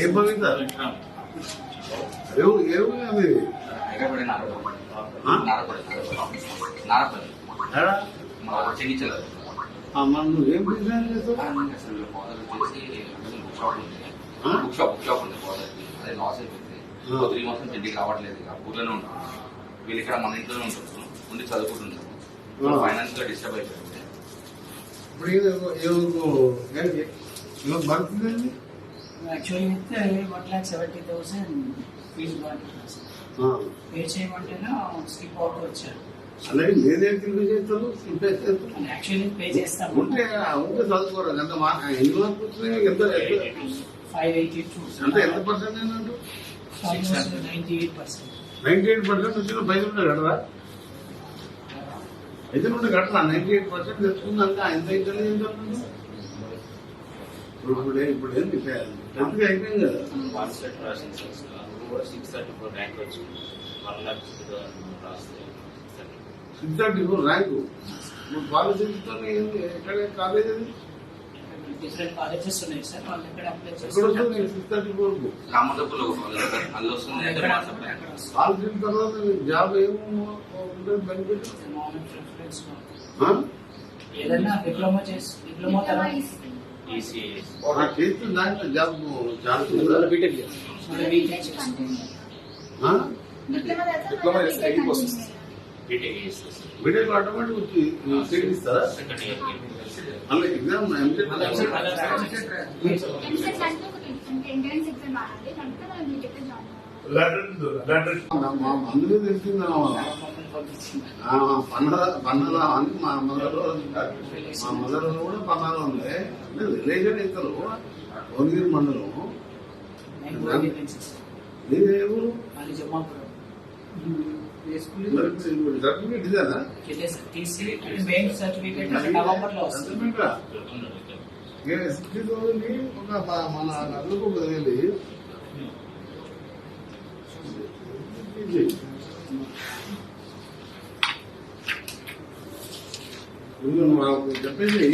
ఏం పవిత్ర ఏమి అది మన నువ్వేం బిజినెస్ చేస్తావు? బుక్ షాప్ ఉంది అదే లాస్ అయిపోయింది. 3 months నుంచి ఇంటికి రావట్లేదు. ఊర్లోనే ఉంటాను. వీళ్ళు ఇక్కడ మన ఇంట్లోనే ఉంటారు, ఉండి చదువుకుంటుంటారు. ఫైనాన్స్ గా డిస్టర్బ్ అయిపోయింది. ఇప్పుడు పడుతుందండి యాక్చువల్లీ అయితే 1,70,000 ఫీజు పే చేయమంటేనే స్కిప్ అవుట్ వచ్చారు. అలాగే నేనేం తిరిగి చేస్తాను యాక్చువల్లీ పే చేస్తాము. ఉంటే చదువుకోరు ఎంత ఎన్ని మార్కులు వచ్చినాయి? ఎంత 582 అంటే ఎంత పర్సెంట్ అన్నట్టు? 98%. 98% వచ్చిన పైన ఉంటే కట్టరా? అయితే నుండి కట్టరా? 98% తెచ్చుకున్నాక ఎంత ఇంటెలిజెంట్ అవుతుంది? ఇప్పుడు ఏంటి 10th అయిపోయింది కదా. 634 ర్యాంకు. కాలేజ్ ఎక్కడ కాలేజ్ అది? డిఫరెంట్ కాలేజెస్ ఉన్నాయి సార్, వాళ్ళు ఎక్కడ అప్లై ఎక్కడ చేస్తారు. వస్తుంది 634? రామదప్పులో అందులో వస్తుంది. కాలేజ్ తర్వాత జాబ్ ఏముంటుంది బెనిఫిట్? ఏదైనా డిప్లొమా తర్వాత చేస్తుంది దాంట్లో జాబ్ ఛాన్స్ బీటెక్ ఆటోమేటిక్ వచ్చి సీట్ ఇస్తారా? అలా ఎగ్జామ్ అందులో తెలిసింది పన్నెలో అని మా మదర్ కూడా పన్నాలో ఉంది. రిలేషన్ ఇస్తారు ఓన్గిరి మండలం. ఏ ఊరు? సర్టిఫికేట్ ఇదేనా? ఒక మన అల్లుకు వెళ్ళి మాకు చెప్పేసి